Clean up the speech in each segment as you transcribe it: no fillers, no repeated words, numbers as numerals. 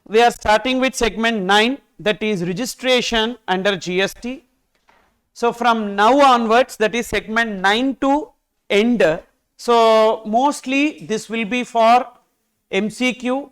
we are starting with segment 9, that is registration under GST. So from now onwards, that is segment 9 to end. So mostly this will be for MCQ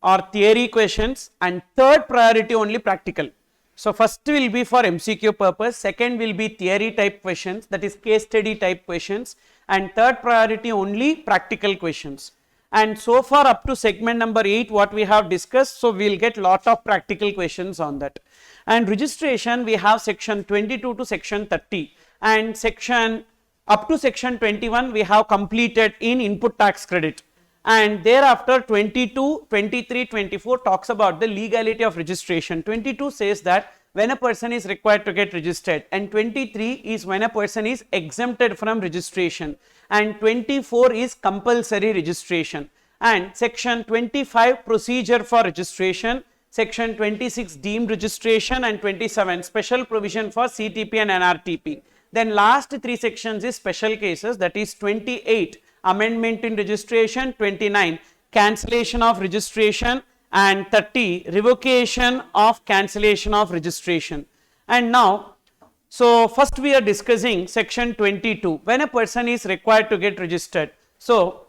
or theory questions, and third priority only practical. So first will be for MCQ purpose, second will be theory type questions, that is case study type questions, and third priority only practical questions. And so far up to segment number 8 what we have discussed, so we will get lot of practical questions on that. And registration, we have section 22 to section 30, and section up to section 21 we have completed in input tax credit, and thereafter 22, 23, 24 talks about the legality of registration. 22 says that when a person is required to get registered, and 23 is when a person is exempted from registration, and 24 is compulsory registration, and section 25 procedure for registration, section 26 deemed registration, and 27 special provision for CTP and NRTP. Then last 3 sections is special cases, that is 28 amendment in registration, 29 cancellation of registration, and 30 revocation of cancellation of registration. And now, so first we are discussing section 22, when a person is required to get registered. So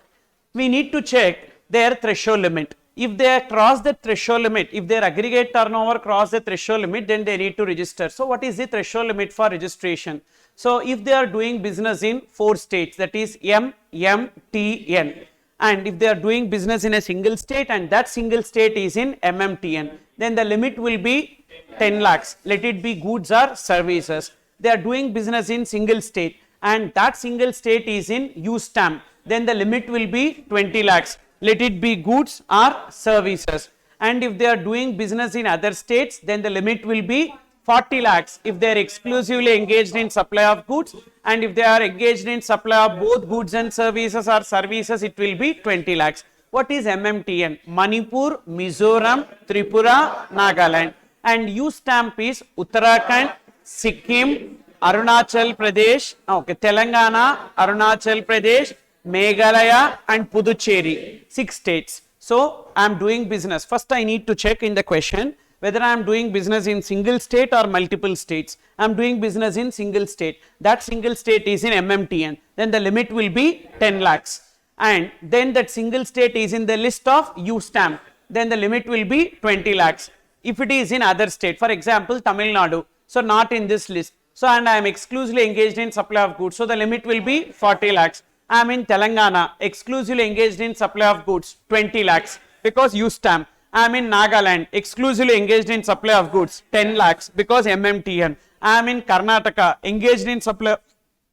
we need to check their threshold limit. If they cross the threshold limit, if their aggregate turnover cross the threshold limit, then they need to register. So what is the threshold limit for registration? So if they are doing business in 4 states, that is M, M, T, N, and if they are doing business in a single state and that single state is in MMTN, then the limit will be 10 lakhs, let it be goods or services. They are doing business in single state and that single state is in U stamp, then the limit will be 20 lakhs, let it be goods or services. And if they are doing business in other states, then the limit will be 40 lakhs if they are exclusively engaged in supply of goods, and if they are engaged in supply of both goods and services or services, it will be 20 lakhs. What is MMTN? Manipur, Mizoram, Tripura, Nagaland. And U stamp is Uttarakhand, Sikkim, Arunachal Pradesh, Telangana, Arunachal Pradesh, Meghalaya and Puducherry, 6 states. So I am doing business. First I need to check in the question whether I am doing business in single state or multiple states. I am doing business in single state. That single state is in MMTN. Then the limit will be 10 lakhs. And then that single state is in the list of U stamp. Then the limit will be 20 lakhs. If it is in other state, for example, Tamil Nadu, so not in this list. So and I am exclusively engaged in supply of goods. So the limit will be 40 lakhs. I am in Telangana, exclusively engaged in supply of goods, 20 lakhs because U stamp. I am in Nagaland, exclusively engaged in supply of goods, 10 lakhs because MMTN. I am in Karnataka, engaged in supply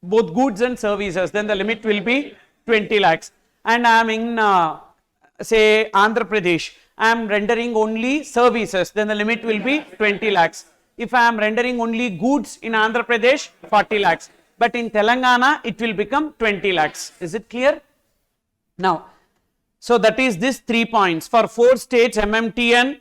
both goods and services, then the limit will be 20 lakhs. And I am in say Andhra Pradesh, I am rendering only services, then the limit will be 20 lakhs. If I am rendering only goods in Andhra Pradesh, 40 lakhs. But in Telangana, it will become 20 lakhs. Is it clear? Now, so that is this 3 points. For 4 states, MMTN,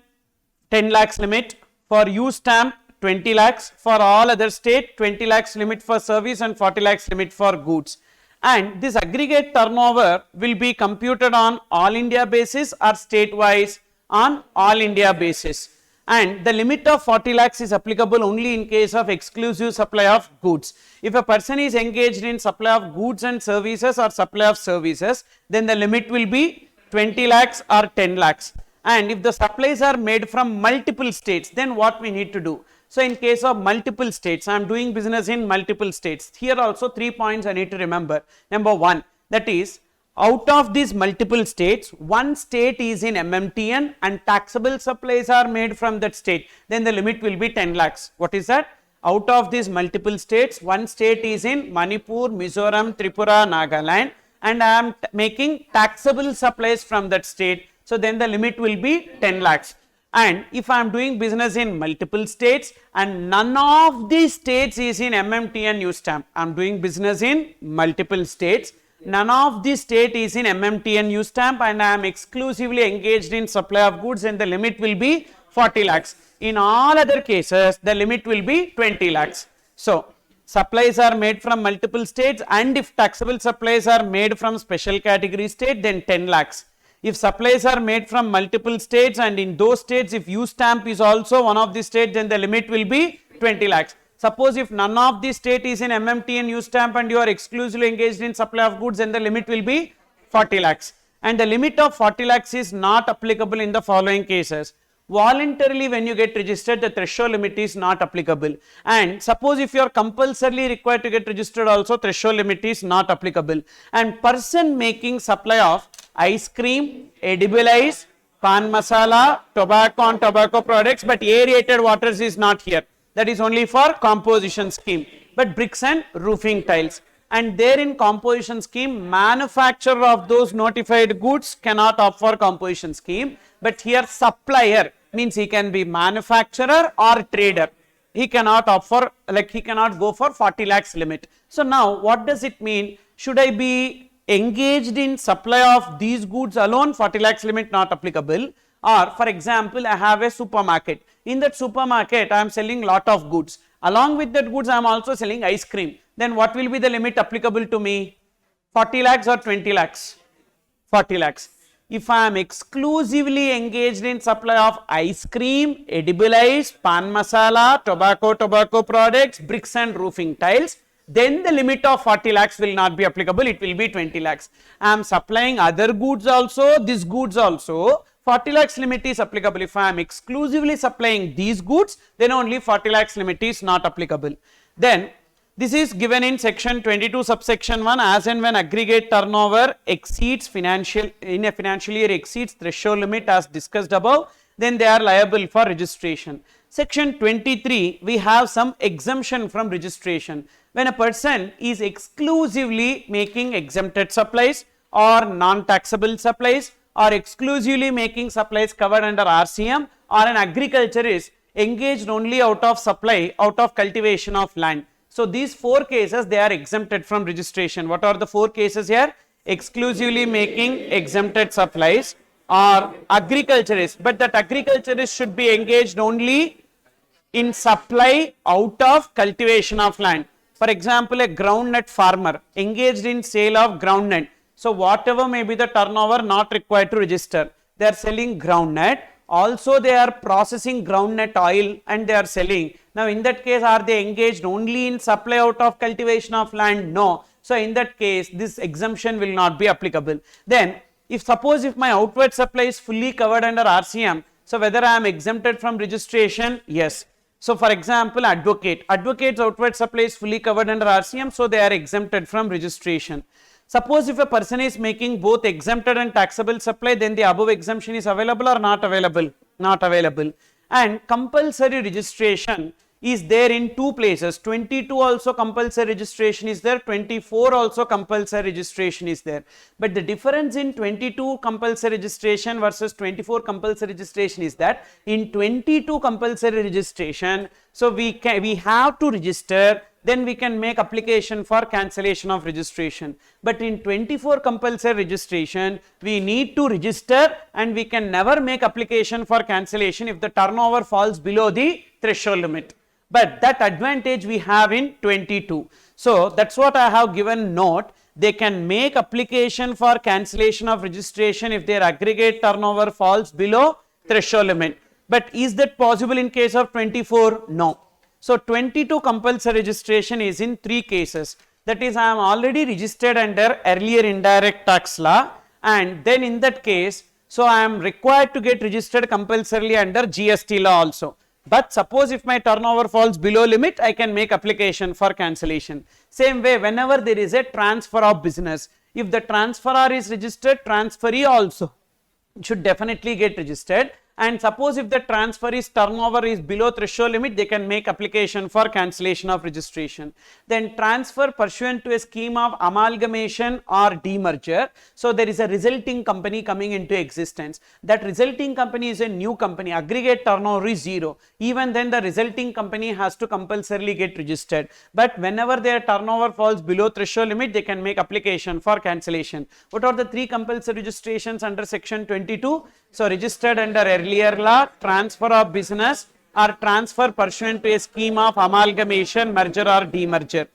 10 lakhs limit. For U stamp, 20 lakhs. For all other state, 20 lakhs limit for service and 40 lakhs limit for goods. And this aggregate turnover will be computed on all India basis or state wise on all India basis. And the limit of 40 lakhs is applicable only in case of exclusive supply of goods. If a person is engaged in supply of goods and services or supply of services, then the limit will be 20 lakhs or 10 lakhs. And if the supplies are made from multiple states, then what we need to do? So in case of multiple states, I am doing business in multiple states. Here also 3 points I need to remember. Number 1, that is, out of these multiple states, one state is in MMTN and taxable supplies are made from that state, then the limit will be 10 lakhs. What is that? Out of these multiple states, one state is in Manipur, Mizoram, Tripura, Nagaland, and I am making taxable supplies from that state, so then the limit will be 10 lakhs. And if I am doing business in multiple states and none of these states is in MMTN U stamp, I am doing business in multiple states, none of the state is in MMTN U stamp and I am exclusively engaged in supply of goods, and the limit will be 40 lakhs. In all other cases, the limit will be 20 lakhs. So, supplies are made from multiple states, and if taxable supplies are made from special category state, then 10 lakhs. If supplies are made from multiple states, and in those states if U stamp is also one of the states, then the limit will be 20 lakhs. Suppose if none of the state is in MMT and U stamp and you are exclusively engaged in supply of goods, then the limit will be 40 lakhs. And the limit of 40 lakhs is not applicable in the following cases. Voluntarily when you get registered, the threshold limit is not applicable. And suppose if you are compulsorily required to get registered also, threshold limit is not applicable. And person making supply of ice cream, edible ice, pan masala, tobacco and tobacco products, but aerated waters is not here. That is only for composition scheme. But bricks and roofing tiles. And there in composition scheme, manufacturer of those notified goods cannot opt for composition scheme. But here supplier means he can be manufacturer or trader. He cannot opt for, like he cannot go for 40 lakhs limit. So now what does it mean? Should I be engaged in supply of these goods alone? 40 lakhs limit not applicable. Or for example, I have a supermarket. In that supermarket, I am selling lot of goods. Along with that goods, I am also selling ice cream. Then what will be the limit applicable to me? 40 lakhs or 20 lakhs? 40 lakhs. If I am exclusively engaged in supply of ice cream, edible ice, pan masala, tobacco products, bricks and roofing tiles, then the limit of 40 lakhs will not be applicable, it will be 20 lakhs. I am supplying other goods also, these goods also, 40 lakhs limit is applicable. If I am exclusively supplying these goods, then only 40 lakhs limit is not applicable. Then this is given in section 22 subsection 1, as and when aggregate turnover exceeds in a financial year exceeds threshold limit as discussed above, then they are liable for registration. Section 23, we have some exemption from registration. When a person is exclusively making exempted supplies or non-taxable supplies, or exclusively making supplies covered under RCM, or an agriculturist engaged only out of supply, out of cultivation of land. So these four cases, they are exempted from registration. What are the four cases here? Exclusively making exempted supplies or agriculturist, but that agriculturist should be engaged only in supply out of cultivation of land. For example, a groundnut farmer engaged in sale of groundnut. So whatever may be the turnover, not required to register. They are selling groundnut. Also they are processing groundnut oil and they are selling. Now in that case, are they engaged only in supply out of cultivation of land? No. So in that case, this exemption will not be applicable. Then if my outward supply is fully covered under RCM, so whether I am exempted from registration? Yes. So for example, advocate's outward supply is fully covered under RCM, so they are exempted from registration. Suppose if a person is making both exempted and taxable supply, then the above exemption is available or not available? Not available. And compulsory registration is there in two places. 22 also compulsory registration is there, 24 also compulsory registration is there. But the difference in 22 compulsory registration versus 24 compulsory registration is that in 22 compulsory registration, so we have to register, then we can make application for cancellation of registration. But in 24 compulsory registration, we need to register and we can never make application for cancellation if the turnover falls below the threshold limit. But that advantage we have in 22. So that's what I have given note. They can make application for cancellation of registration if their aggregate turnover falls below threshold limit. But is that possible in case of 24? No. So 22 compulsory registration is in three cases. That is, I am already registered under earlier indirect tax law, and then in that case, so I am required to get registered compulsorily under GST law also. But suppose if my turnover falls below limit, I can make application for cancellation. Same way, whenever there is a transfer of business, if the transferor is registered, transferee also should definitely get registered. And suppose if the transferee's turnover is below threshold limit, they can make application for cancellation of registration. Then transfer pursuant to a scheme of amalgamation or demerger. So there is a resulting company coming into existence. That resulting company is a new company. Aggregate turnover is 0. Even then the resulting company has to compulsorily get registered. But whenever their turnover falls below threshold limit, they can make application for cancellation. What are the three compulsory registrations under section 22? So registered under earlier law, transfer of business, or transfer pursuant to a scheme of amalgamation, merger or demerger.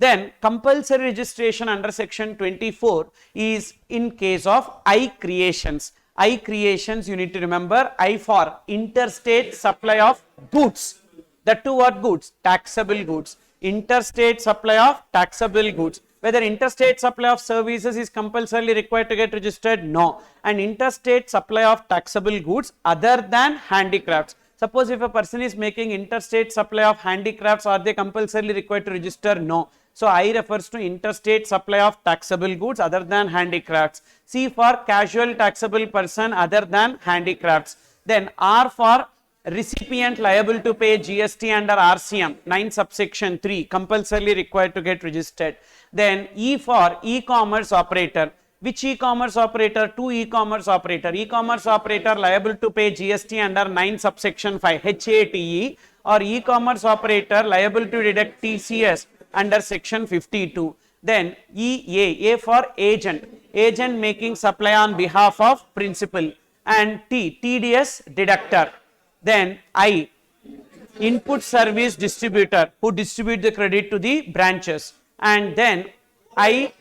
Then compulsory registration under section 24 is in case of I creations. I creations, you need to remember, I for interstate supply of goods. The two are goods, taxable goods. Interstate supply of taxable goods. Whether interstate supply of services is compulsorily required to get registered? No. And interstate supply of taxable goods other than handicrafts. Suppose if a person is making interstate supply of handicrafts, are they compulsorily required to register? No. So I refers to interstate supply of taxable goods other than handicrafts. C for casual taxable person other than handicrafts. Then R for recipient liable to pay GST under RCM 9 subsection 3 compulsorily required to get registered. Then E for e-commerce operator. Which e-commerce operator? Two e-commerce operator. E-commerce operator liable to pay GST under 9 subsection 5 HATE, or e-commerce operator liable to deduct TCS under section 52. Then A for agent. Agent making supply on behalf of principal. And TDS deductor. Then I, input service distributor who distribute the credit to the branches. And then I,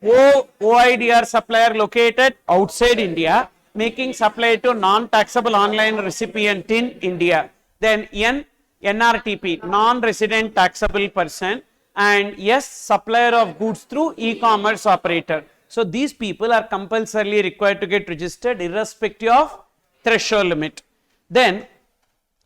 OIDR supplier located outside India making supply to non-taxable online recipient in India. Then N, NRTP, non-resident taxable person. And S, supplier of goods through e-commerce operator. So these people are compulsorily required to get registered irrespective of threshold limit. Then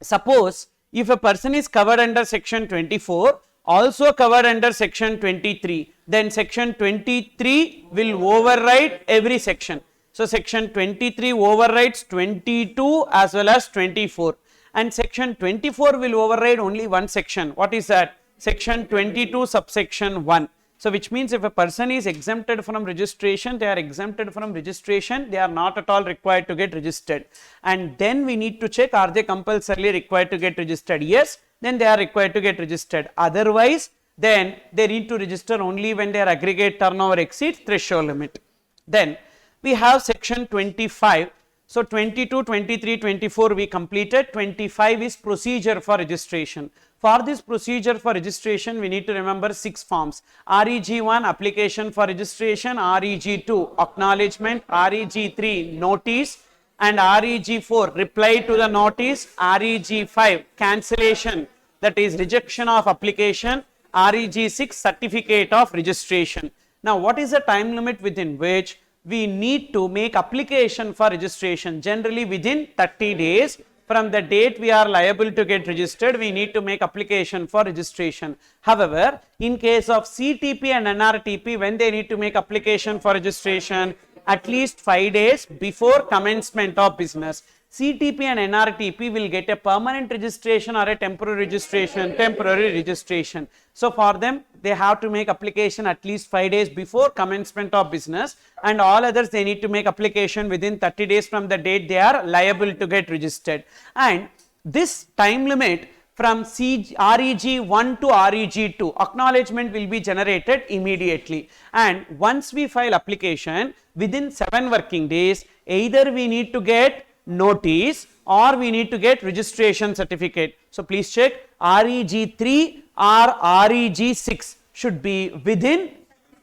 suppose if a person is covered under section 24, also covered under section 23, then section 23 will override every section. So section 23 overrides 22 as well as 24, and section 24 will override only one section. What is that? Section 22 subsection 1. So which means if a person is exempted from registration, they are exempted from registration, they are not at all required to get registered. And then we need to check, are they compulsorily required to get registered? Yes, then they are required to get registered. Otherwise, then they need to register only when their aggregate turnover exceeds threshold limit. Then we have section 25. So 22, 23, 24 we completed. 25 is procedure for registration. For this procedure for registration, we need to remember 6 forms. REG1, application for registration. REG2, acknowledgement. REG3, notice. And REG4, reply to the notice. REG5, cancellation, that is rejection of application. REG6, certificate of registration. Now, what is the time limit within which we need to make application for registration? Generally within 30 days. From the date we are liable to get registered, we need to make application for registration. However, in case of CTP and NRTP, when they need to make application for registration, at least 5 days before commencement of business. CTP and NRTP will get a permanent registration or a temporary registration. Temporary registration. So for them, they have to make application at least 5 days before commencement of business, and all others they need to make application within 30 days from the date they are liable to get registered. And this time limit from REG1 to REG2, acknowledgement will be generated immediately. And once we file application, within 7 working days, either we need to get notice or we need to get registration certificate. So please check, REG3 or REG6 should be within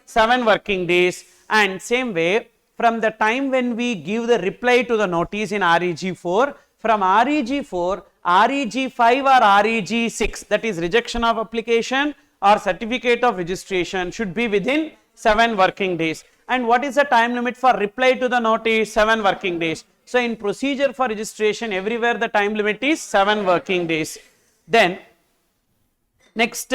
7 working days. And same way, from the time when we give the reply to the notice in REG4, from REG4, REG5 or REG6, that is rejection of application or certificate of registration, should be within 7 working days. And what is the time limit for reply to the notice? 7 working days. So in procedure for registration, everywhere the time limit is 7 working days. Then next,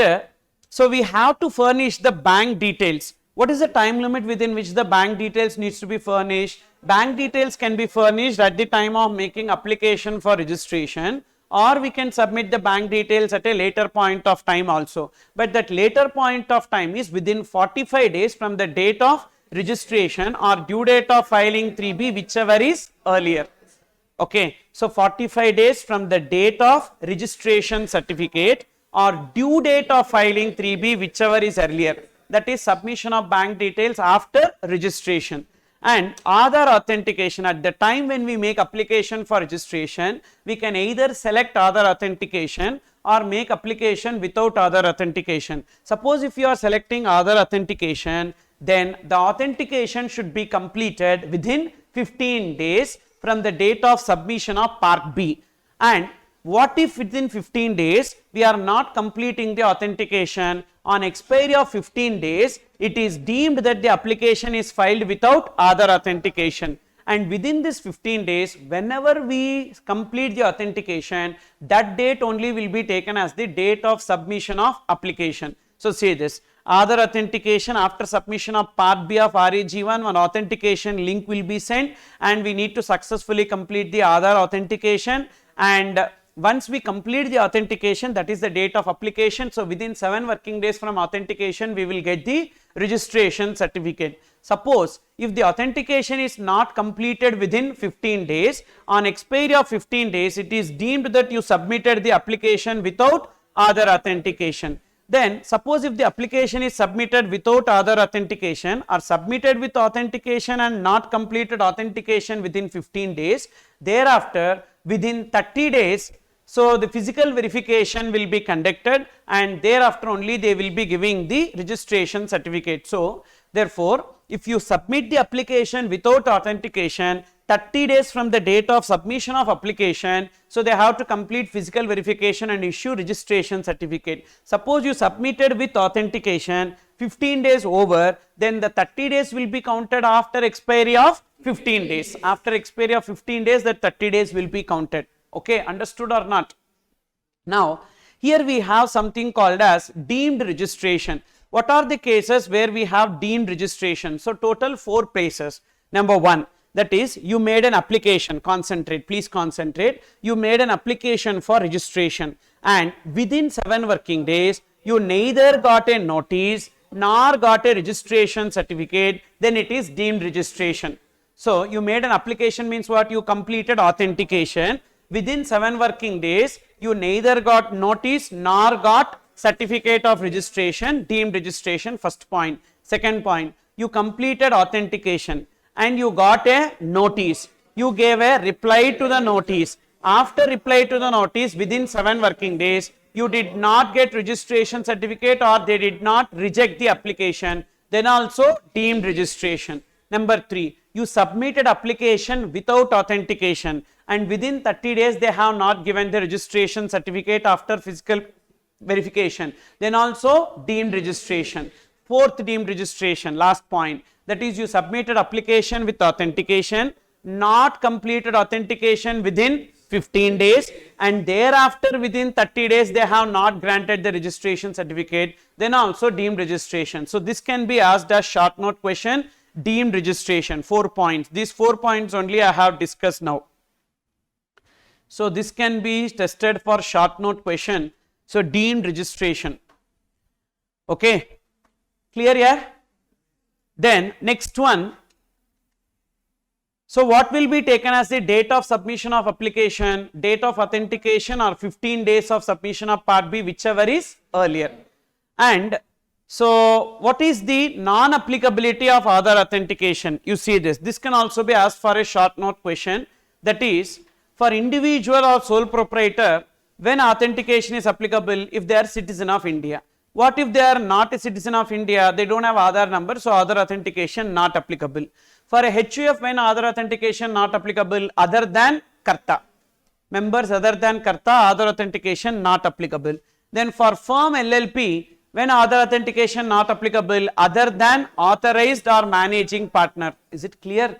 so we have to furnish the bank details. What is the time limit within which the bank details needs to be furnished? Bank details can be furnished at the time of making application for registration, or we can submit the bank details at a later point of time also. But that later point of time is within 45 days from the date of registration or due date of filing 3B, whichever is earlier. Okay, so 45 days from the date of registration certificate or due date of filing 3B, whichever is earlier. That is submission of bank details after registration. And Aadhaar authentication, at the time when we make application for registration, we can either select Aadhaar authentication or make application without Aadhaar authentication. Suppose if you are selecting Aadhaar authentication, then the authentication should be completed within 15 days from the date of submission of Part B. And what if within 15 days we are not completing the authentication? On expiry of 15 days, it is deemed that the application is filed without Aadhaar authentication. And within this 15 days, whenever we complete the authentication, that date only will be taken as the date of submission of application. So say this, Aadhaar authentication after submission of Part B of RAG1, one authentication link will be sent, and we need to successfully complete the Aadhaar authentication. And once we complete the authentication, that is the date of application. So within 7 working days from authentication, we will get the registration certificate. Suppose if the authentication is not completed within 15 days, on expiry of 15 days, it is deemed that you submitted the application without Aadhaar authentication. Then suppose if the application is submitted without Aadhaar authentication or submitted with authentication and not completed authentication within 15 days, thereafter within 30 days, so the physical verification will be conducted, and thereafter only they will be giving the registration certificate. So therefore, if you submit the application without authentication, 30 days from the date of submission of application, so they have to complete physical verification and issue registration certificate. Suppose you submitted with authentication, 15 days over, then the 30 days will be counted after expiry of 15 days. After expiry of 15 days, that 30 days will be counted. Okay, understood or not? Now, here we have something called as deemed registration. What are the cases where we have deemed registration? So total 4 places. Number 1, that is you made an application, concentrate, please concentrate. You made an application for registration, and within 7 working days, you neither got a notice nor got a registration certificate, then it is deemed registration. So you made an application means what? You completed authentication. Within 7 working days, you neither got notice nor got certificate of registration, deemed registration, first point. Second point, you completed authentication and you got a notice. You gave a reply to the notice. After reply to the notice, within 7 working days, you did not get registration certificate or they did not reject the application, then also deemed registration. Number 3, you submitted application without authentication, and within 30 days they have not given the registration certificate after physical verification, then also deemed registration. Fourth deemed registration, last point, that is you submitted application with authentication, not completed authentication within 15 days, and thereafter within 30 days they have not granted the registration certificate, then also deemed registration. So this can be asked as short note question, deemed registration, 4 points. These 4 points only I have discussed now. So this can be tested for short note question. So deemed registration. Okay, clear here? Then next one. So what will be taken as the date of submission of application, date of authentication, or 15 days of submission of Part B, whichever is earlier. And so what is the non-applicability of Aadhaar authentication? You see this. This can also be asked for a short note question, that is for individual or sole proprietor, when authentication is applicable if they are citizen of India. What if they are not a citizen of India, they don't have Aadhaar number, so Aadhaar authentication not applicable. For a HUF, when Aadhaar authentication not applicable, other than Karta, members other than Karta, Aadhaar authentication not applicable. Then for firm LLP, when Aadhaar authentication not applicable, other than authorized or managing partner. Is it clear?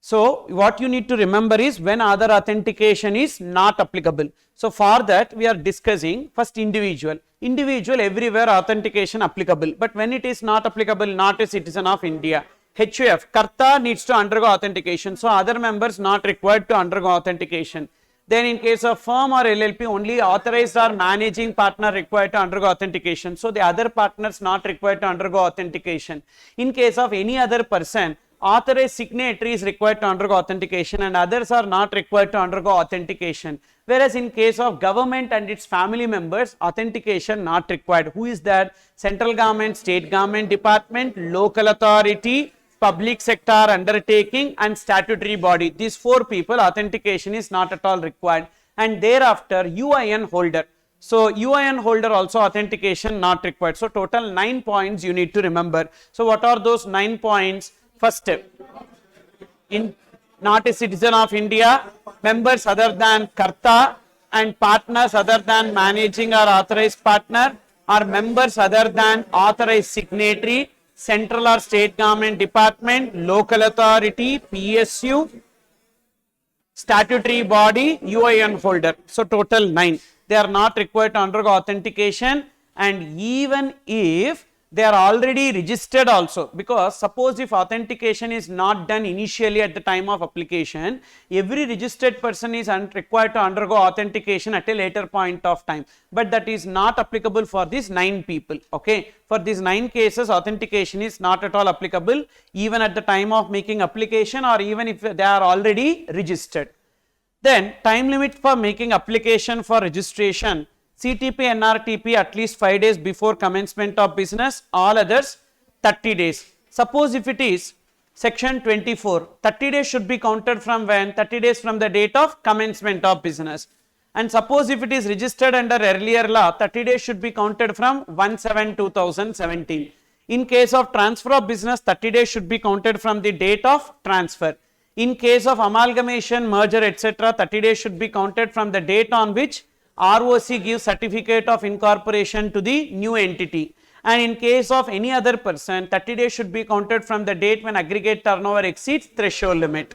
So what you need to remember is when Aadhaar authentication is not applicable. So for that we are discussing first individual. Individual everywhere authentication applicable, but when it is not applicable, not a citizen of India. HUF, Karta needs to undergo authentication, so other members not required to undergo authentication. Then in case of firm or LLP, only authorized or managing partner required to undergo authentication, so the other partners not required to undergo authentication. In case of any other person, authorized signatory is required to undergo authentication and others are not required to undergo authentication. Whereas in case of government and its family members, authentication not required. Who is that? Central government, state government department, local authority, public sector undertaking and statutory body. These 4 people, authentication is not at all required. And thereafter UIN holder. So UIN holder also authentication not required. So total 9 points you need to remember. So what are those 9 points? First step, in not a citizen of India, members other than Karta and partners other than managing or authorized partner, or members other than authorized signatory, central or state government department, local authority, PSU, statutory body, UIN holder. So total 9. They are not required to undergo authentication, and even if they are already registered also, because suppose if authentication is not done initially at the time of application, every registered person is required to undergo authentication at a later point of time, but that is not applicable for these 9 people. Okay, for these 9 cases authentication is not at all applicable even at the time of making application, or even if they are already registered. Then time limit for making application for registration: CTP, NRTP at least 5 days before commencement of business, all others 30 days. Suppose if it is section 24, 30 days should be counted from when? 30 days from the date of commencement of business. And suppose if it is registered under earlier law, 30 days should be counted from 1/7/2017. In case of transfer of business, 30 days should be counted from the date of transfer. In case of amalgamation, merger, etc., 30 days should be counted from the date on which ROC gives certificate of incorporation to the new entity. And in case of any other person, 30 days should be counted from the date when aggregate turnover exceeds threshold limit.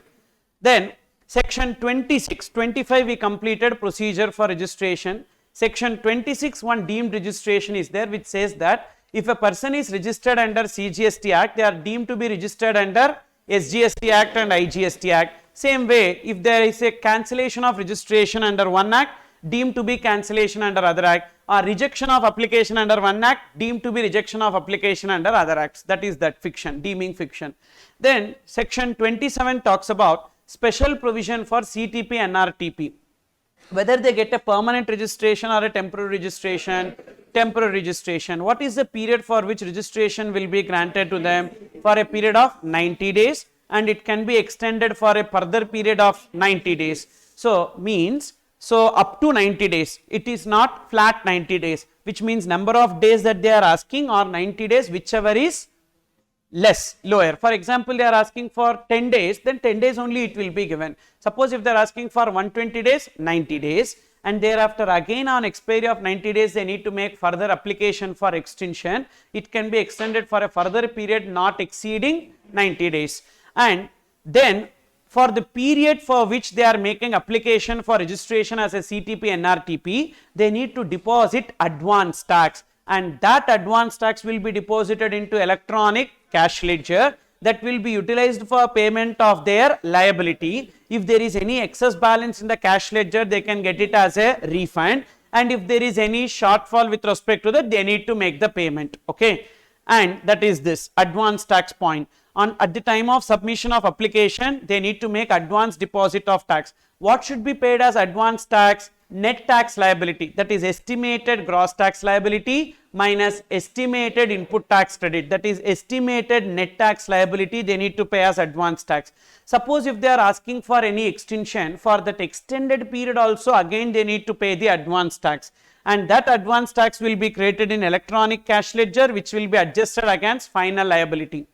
Then section 26, 25 we completed procedure for registration. Section 26, one deemed registration is there, which says that if a person is registered under CGST Act, they are deemed to be registered under SGST Act and IGST Act. Same way, if there is a cancellation of registration under one act, deemed to be cancellation under other act, or rejection of application under one act, deemed to be rejection of application under other acts. That is that fiction, deeming fiction. Then section 27 talks about special provision for CTP and NRTP. Whether they get a permanent registration or a temporary registration. Temporary registration, what is the period for which registration will be granted to them? For a period of 90 days, and it can be extended for a further period of 90 days. So means, so up to 90 days, it is not flat 90 days, which means number of days that they are asking, or 90 days, whichever is less, lower. For example, they are asking for 10 days, then 10 days only it will be given. Suppose if they are asking for 120 days, 90 days, and thereafter again on expiry of 90 days they need to make further application for extension. It can be extended for a further period not exceeding 90 days. And then for the period for which they are making application for registration as a CTP NRTP, they need to deposit advance tax, and that advance tax will be deposited into electronic cash ledger that will be utilized for payment of their liability. If there is any excess balance in the cash ledger, they can get it as a refund, and if there is any shortfall with respect to that, they need to make the payment. Okay, and that is this advance tax point. At the time of submission of application, they need to make advance deposit of tax. What should be paid as advance tax? Net tax liability, that is estimated gross tax liability minus estimated input tax credit, that is estimated net tax liability they need to pay as advance tax. Suppose if they are asking for any extension, for that extended period also again they need to pay the advance tax, and that advance tax will be created in electronic cash ledger, which will be adjusted against final liability.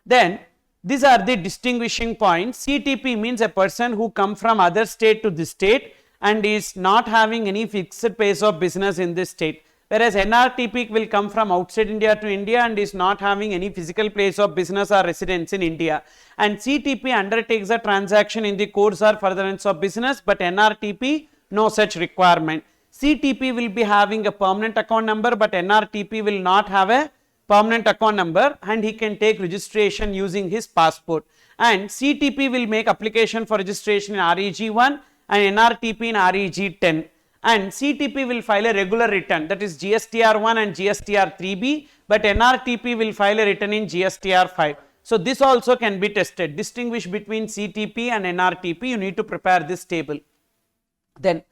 Then these are the distinguishing points. CTP means a person who come from other state to this state and is not having any fixed place of business in this state, whereas NRTP will come from outside India to India and is not having any physical place of business or residence in India, and CTP undertakes a transaction in the course or furtherance of business, but NRTP no such requirement. CTP will be having a permanent account number, but NRTP will not have a permanent account number, and he can take registration using his passport, and CTP will make application for registration in REG1 and NRTP in REG10, and CTP will file a regular return, that is GSTR1 and GSTR3B, but NRTP will file a return in GSTR5. So this also can be tested. Distinguish between CTP and NRTP, you need to prepare this table. Then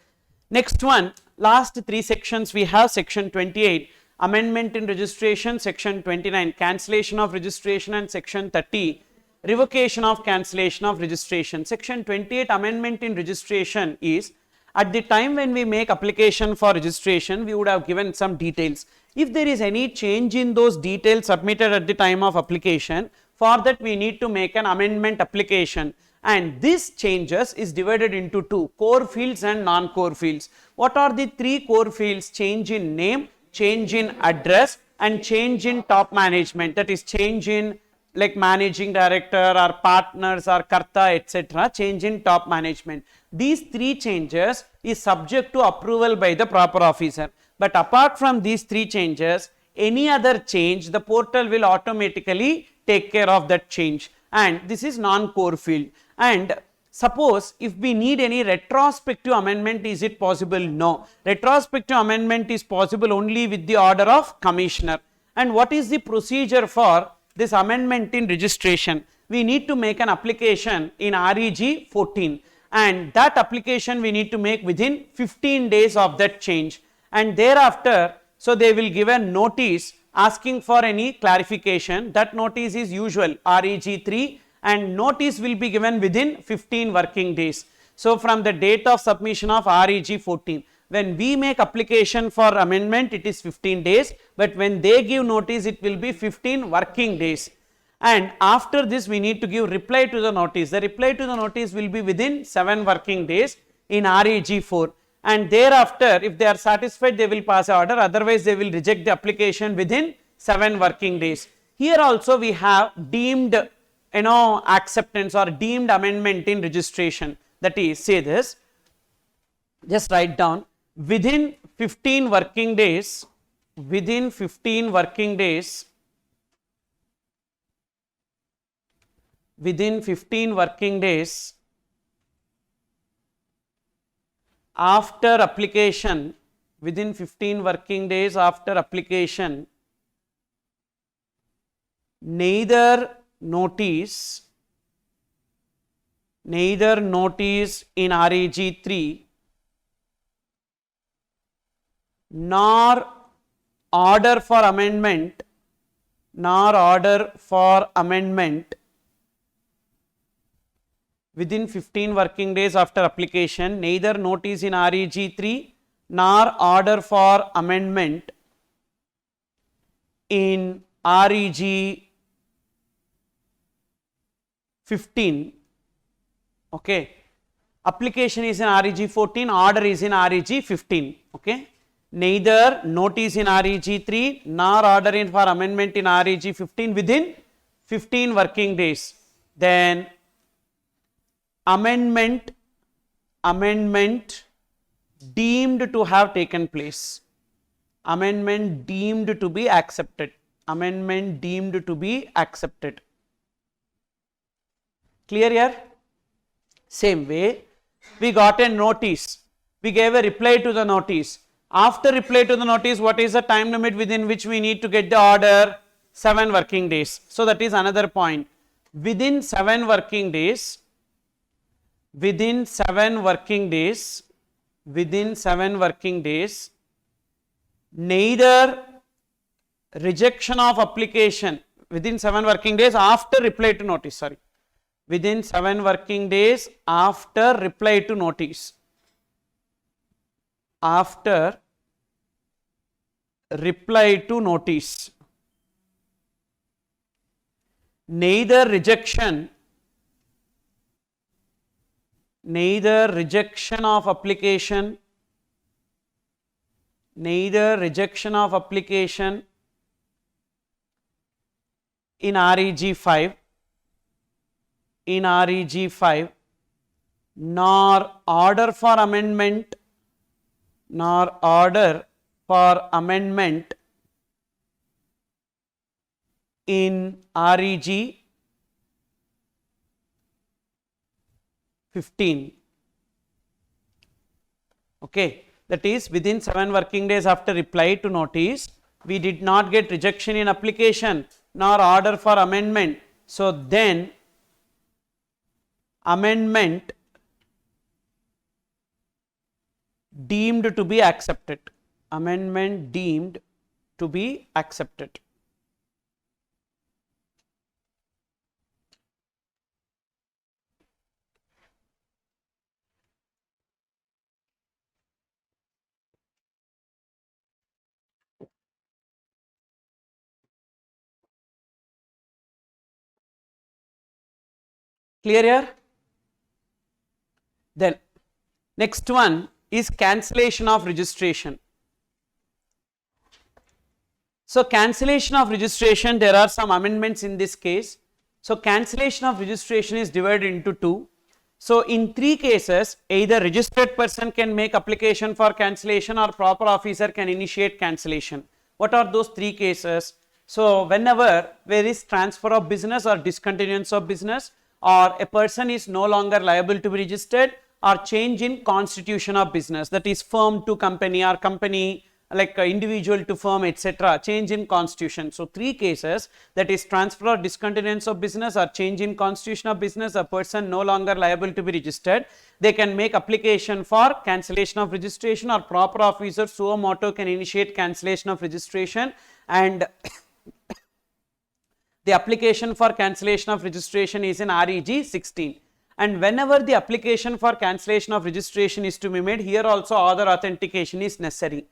next one, last 3 sections we have: section 28 amendment in registration, section 29 cancellation of registration, and section 30 revocation of cancellation of registration. Section 28 amendment in registration is, at the time when we make application for registration, we would have given some details. If there is any change in those details submitted at the time of application, for that we need to make an amendment application, and this changes is divided into two, core fields and non-core fields. What are the three core fields? Change in name, change in address, and change in top management, that is change in like managing director or partners or karta, etc. change in top management. These three changes is subject to approval by the proper officer. But apart from these three changes, any other change, the portal will automatically take care of that change, and this is non-core field. And suppose if we need any retrospective amendment, is it possible? No. Retrospective amendment is possible only with the order of commissioner. And what is the procedure for this amendment in registration? We need to make an application in REG 14, and that application we need to make within 15 days of that change, and thereafter so they will give a notice asking for any clarification. That notice is usual REG 3, and notice will be given within 15 working days. So from the date of submission of REG 14, when we make application for amendment, it is 15 days, but when they give notice, it will be 15 working days. And after this we need to give reply to the notice. The reply to the notice will be within 7 working days in REG 4, and thereafter if they are satisfied, they will pass an order, otherwise they will reject the application within 7 working days. Here also we have deemed acceptance or deemed amendment in registration, that is, say this, just write down, within 15 working days, within 15 working days, within 15 working days after application, within 15 working days after application, neither notice in REG 3 nor order for amendment, within 15 working days after application, neither notice in REG 3 nor order for amendment in REG 15, okay. Application is in REG 14, order is in REG 15, okay. Neither notice in REG 3 nor order in for amendment in REG 15 within 15 working days. Then amendment deemed to have taken place, amendment deemed to be accepted, amendment deemed to be accepted. Clear here? Same way, we got a notice, we gave a reply to the notice. After reply to the notice, what is the time limit within which we need to get the order? 7 working days. So that is another point. Within 7 working days, within 7 working days, neither rejection of application, within 7 working days after reply to notice, sorry, within 7 working days after reply to notice, after reply to notice, neither rejection of application, in REG 5, nor order for amendment, in REG 15, okay. That is, within 7 working days after reply to notice, we did not get rejection in application nor order for amendment. So then amendment deemed to be accepted, amendment deemed to be accepted. Clear here? Then next one is cancellation of registration. So cancellation of registration, there are some amendments in this case. So cancellation of registration is divided into two. So in three cases, either registered person can make application for cancellation or proper officer can initiate cancellation. What are those three cases? So whenever there is transfer of business or discontinuance of business, or a person is no longer liable to be registered, or change in constitution of business, that is firm to company or company like individual to firm, etc., change in constitution. So three cases, that is transfer or discontinuance of business or change in constitution of business, a person no longer liable to be registered, they can make application for cancellation of registration, or proper officer suo motu can initiate cancellation of registration, and the application for cancellation of registration is in REG 16. And whenever the application for cancellation of registration is to be made, here also Aadhaar authentication is necessary.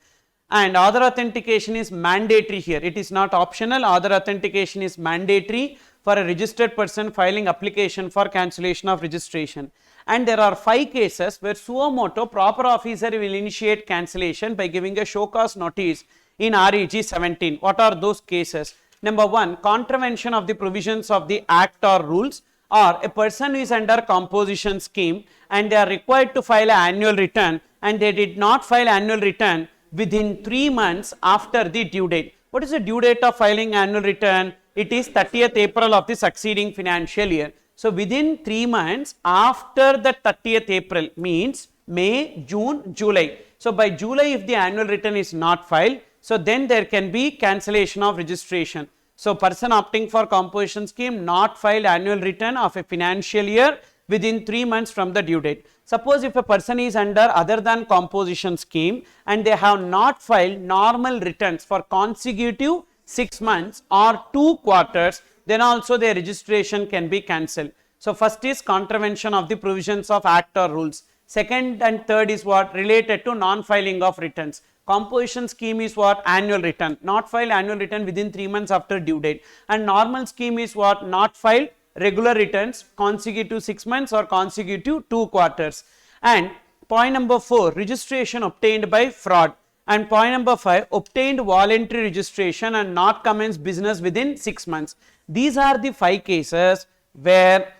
And Aadhaar authentication is mandatory here. It is not optional. Aadhaar authentication is mandatory for a registered person filing application for cancellation of registration. And there are 5 cases where suo motu proper officer will initiate cancellation by giving a show cause notice in REG 17. What are those cases? Number 1, contravention of the provisions of the act or rules, or a person who is under composition scheme and they are required to file an annual return and they did not file annual return within 3 months after the due date. What is the due date of filing annual return? It is 30th April of the succeeding financial year. So within 3 months after the 30th April means May, June, July. So by July, if the annual return is not filed, so then there can be cancellation of registration. So person opting for composition scheme not filed annual return of a financial year within 3 months from the due date. Suppose if a person is under other than composition scheme and they have not filed normal returns for consecutive 6 months or 2 quarters, then also their registration can be cancelled. So first is contravention of the provisions of act or rules. Second and third is what? Related to non-filing of returns. Composition scheme is what? Annual return. Not file annual return within 3 months after due date. And normal scheme is what? Not file regular returns consecutive 6 months or consecutive 2 quarters. And point number 4, registration obtained by fraud. And point number 5, obtained voluntary registration and not commence business within 6 months. These are the 5 cases where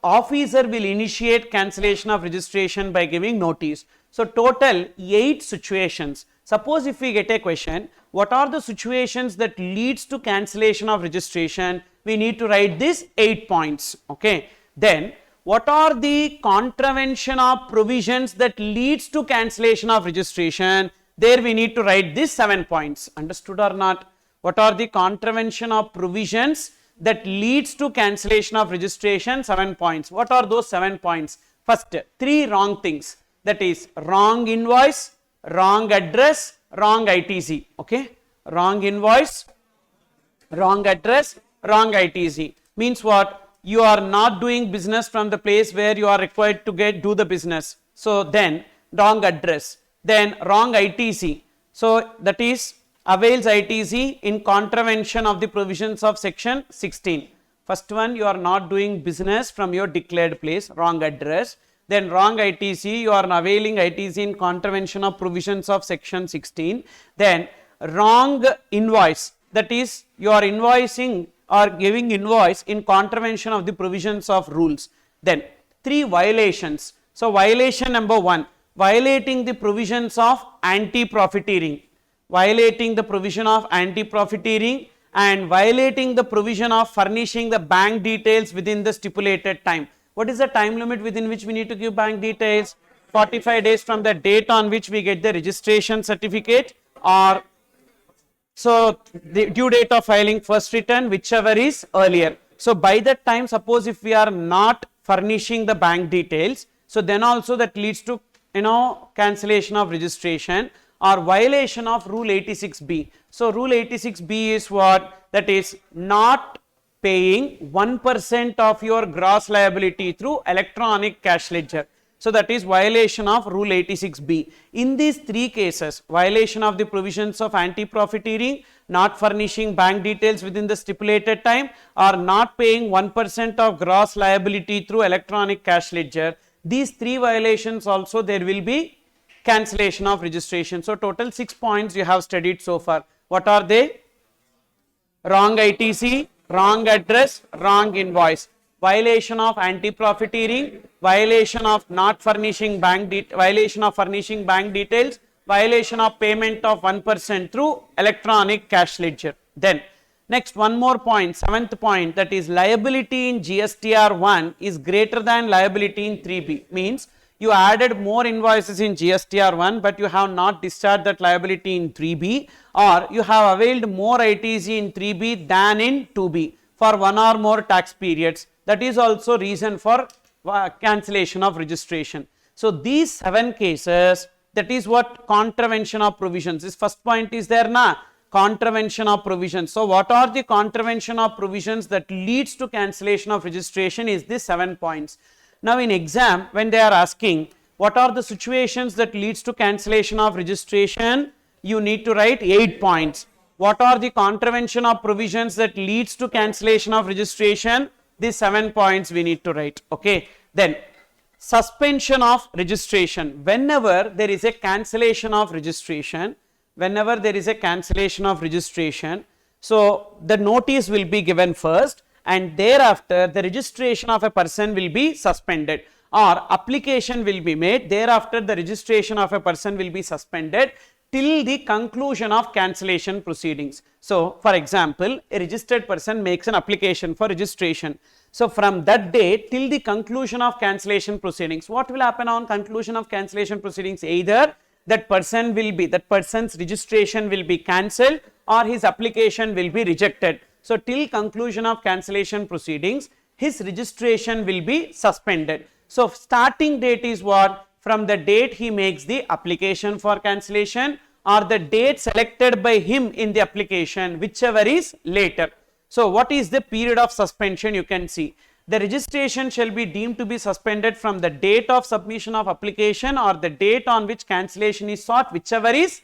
officer will initiate cancellation of registration by giving notice. So total 8 situations. Suppose if we get a question, what are the situations that leads to cancellation of registration? We need to write these 8 points. Okay. Then what are the contravention of provisions that leads to cancellation of registration? There we need to write these 7 points. Understood or not? What are the contravention of provisions that leads to cancellation of registration? 7 points. What are those 7 points? First, 3 wrong things. That is wrong invoice, wrong address, wrong ITC. Okay. Wrong invoice, wrong address, wrong ITC. Means what? You are not doing business from the place where you are required to do the business. So then wrong address. Then wrong ITC. So that is avails ITC in contravention of the provisions of section 16. First one, you are not doing business from your declared place, wrong address. Then wrong ITC, you are availing ITC in contravention of provisions of section 16. Then wrong invoice, that is you are invoicing or giving invoice in contravention of the provisions of rules. Then 3 violations. So violation number 1, violating the provisions of anti-profiteering, violating the provision of anti-profiteering, and violating the provision of furnishing the bank details within the stipulated time. What is the time limit within which we need to give bank details? 45 days from the date on which we get the registration certificate, or so the due date of filing first return, whichever is earlier. So by that time, suppose if we are not furnishing the bank details, so then also that leads to cancellation of registration or violation of rule 86B. So rule 86B is what? That is not paying 1% of your gross liability through electronic cash ledger. So that is violation of Rule 86B. In these three cases, violation of the provisions of anti-profiteering, not furnishing bank details within the stipulated time, or not paying 1% of gross liability through electronic cash ledger, these three violations also there will be cancellation of registration. So total 6 points you have studied so far. What are they? Wrong ITC, wrong address, wrong invoice, violation of anti-profiteering, violation of not furnishing violation of furnishing bank details, violation of payment of 1% through electronic cash ledger. Then next one more point, seventh point, that is liability in GSTR 1 is greater than liability in 3B. Means you added more invoices in GSTR 1 but you have not discharged that liability in 3B, or you have availed more ITC in 3B than in 2B for one or more tax periods. That is also reason for cancellation of registration. So these 7 cases, that is what contravention of provisions. This first point is there na, contravention of provisions. So what are the contravention of provisions that leads to cancellation of registration is this 7 points. Now in exam, when they are asking what are the situations that leads to cancellation of registration, you need to write 8 points. What are the contravention of provisions that leads to cancellation of registration? These 7 points we need to write. Okay. Then suspension of registration. Whenever there is a cancellation of registration, so the notice will be given first, and thereafter the registration of a person will be suspended, or application will be made, thereafter the registration of a person will be suspended till the conclusion of cancellation proceedings. So for example, a registered person makes an application for registration. So from that date till the conclusion of cancellation proceedings, what will happen on conclusion of cancellation proceedings? Either that person's registration will be cancelled or his application will be rejected. So till conclusion of cancellation proceedings, his registration will be suspended. So starting date is what? From the date he makes the application for cancellation or the date selected by him in the application, whichever is later. So what is the period of suspension? You can see the registration shall be deemed to be suspended from the date of submission of application or the date on which cancellation is sought, whichever is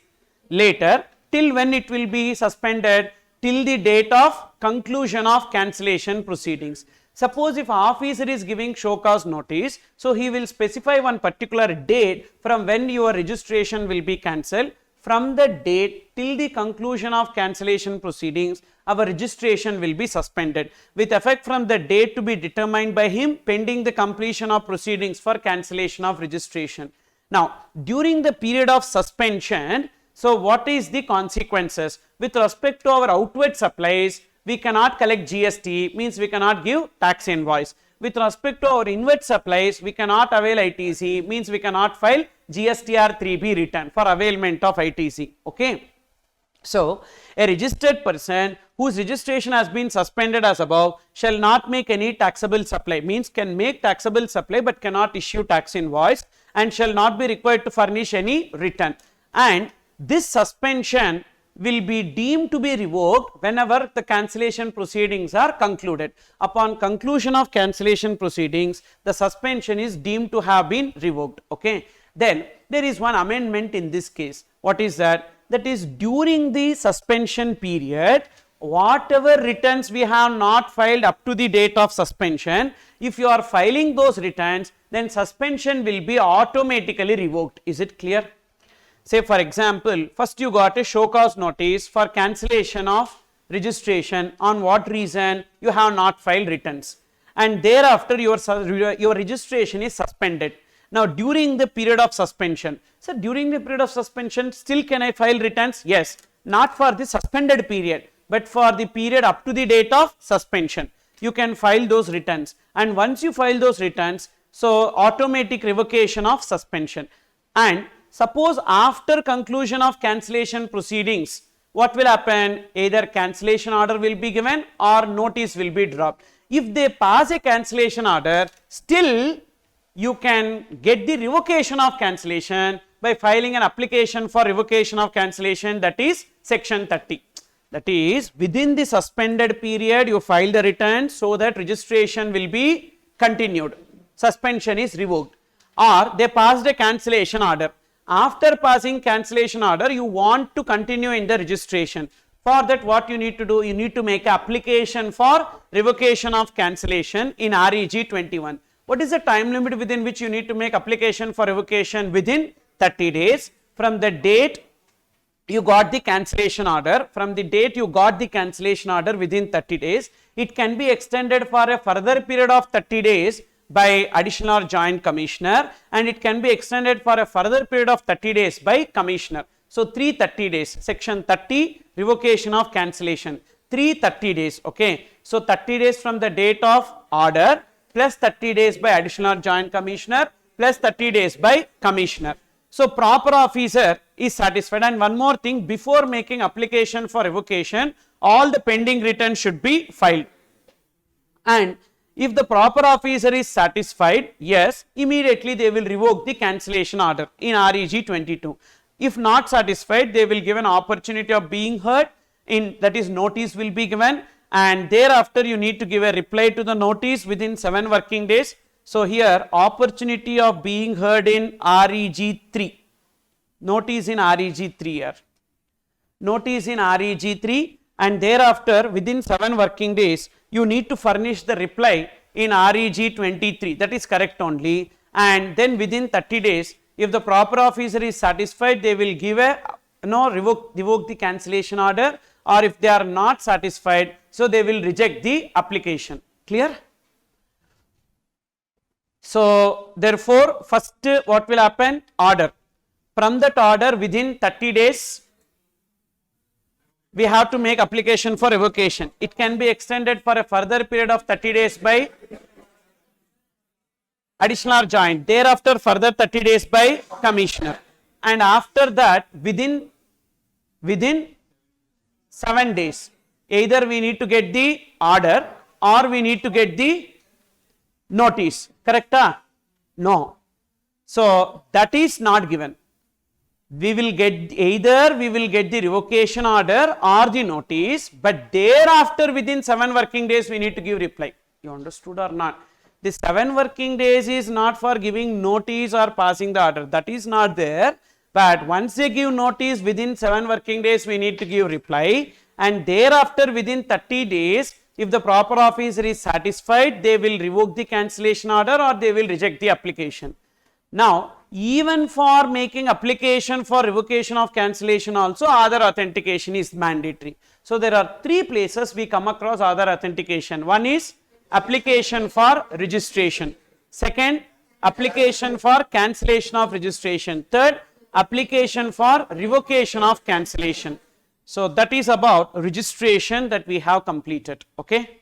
later. Till when it will be suspended? Till the date of conclusion of cancellation proceedings. Suppose if officer is giving show cause notice, so he will specify one particular date from when your registration will be cancelled. From the date till the conclusion of cancellation proceedings, our registration will be suspended with effect from the date to be determined by him pending the completion of proceedings for cancellation of registration. Now, during the period of suspension, so what is the consequences? With respect to our outward supplies, we cannot collect GST, means we cannot give tax invoice. With respect to our inward supplies, we cannot avail ITC, means we cannot file GSTR 3B return for availment of ITC. Okay. So a registered person whose registration has been suspended as above shall not make any taxable supply, means can make taxable supply but cannot issue tax invoice, and shall not be required to furnish any return. And this suspension will be deemed to be revoked whenever the cancellation proceedings are concluded. Upon conclusion of cancellation proceedings, the suspension is deemed to have been revoked. Okay. Then there is one amendment in this case. What is that? That is, during the suspension period, whatever returns we have not filed up to the date of suspension, if you are filing those returns, then suspension will be automatically revoked. Is it clear? Say for example, first you got a show cause notice for cancellation of registration. On what reason? You have not filed returns, and thereafter your registration is suspended. Now during the period of suspension, so during the period of suspension, still can I file returns? Yes, not for the suspended period, but for the period up to the date of suspension, you can file those returns. And once you file those returns, so automatic revocation of suspension. And suppose after conclusion of cancellation proceedings, what will happen? Either cancellation order will be given or notice will be dropped. If they pass a cancellation order, still you can get the revocation of cancellation by filing an application for revocation of cancellation, that is section 30. That is, within the suspended period you file the return so that registration will be continued. Suspension is revoked. or they passed a cancellation order. After passing cancellation order, you want to continue in the registration. For that, what you need to do, you need to make application for revocation of cancellation in REG 21. What is the time limit within which you need to make application for revocation? Within 30 days from the date you got the cancellation order. From the date you got the cancellation order within 30 days, it can be extended for a further period of 30 days by additional or joint commissioner, and it can be extended for a further period of 30 days by commissioner. So 330 days, section 30, revocation of cancellation, 330 days, okay. So 30 days from the date of order plus 30 days by additional or joint commissioner plus 30 days by commissioner. So proper officer is satisfied. And one more thing, before making application for revocation, all the pending returns should be filed. And if the proper officer is satisfied, yes, immediately they will revoke the cancellation order in REG 22. If not satisfied, they will give an opportunity of being heard, in that is notice will be given, and thereafter you need to give a reply to the notice within 7 working days. So here opportunity of being heard in REG 3, notice in REG 3 here, notice in REG 3, and thereafter within 7 working days you need to furnish the reply in REG 23, that is correct only, and then within 30 days if the proper officer is satisfied, they will give a revoke the cancellation order, or if they are not satisfied, so they will reject the application. Clear? So therefore first what will happen? Order. From that order within 30 days we have to make application for revocation. It can be extended for a further period of 30 days by additional or joint, thereafter further 30 days by commissioner, and after that within 7 days either we need to get the order or we need to get the notice, correct? No. So that is not given. We will get either the revocation order or the notice, but thereafter within 7 working days we need to give reply. You understood or not? The 7 working days is not for giving notice or passing the order, that is not there. But once they give notice, within 7 working days we need to give reply, and thereafter within 30 days if the proper officer is satisfied, they will revoke the cancellation order or they will reject the application. Now even for making application for revocation of cancellation also Aadhaar authentication is mandatory. So there are 3 places we come across Aadhaar authentication. One is application for registration, second application for cancellation of registration, third application for revocation of cancellation. So that is about registration that we have completed, okay.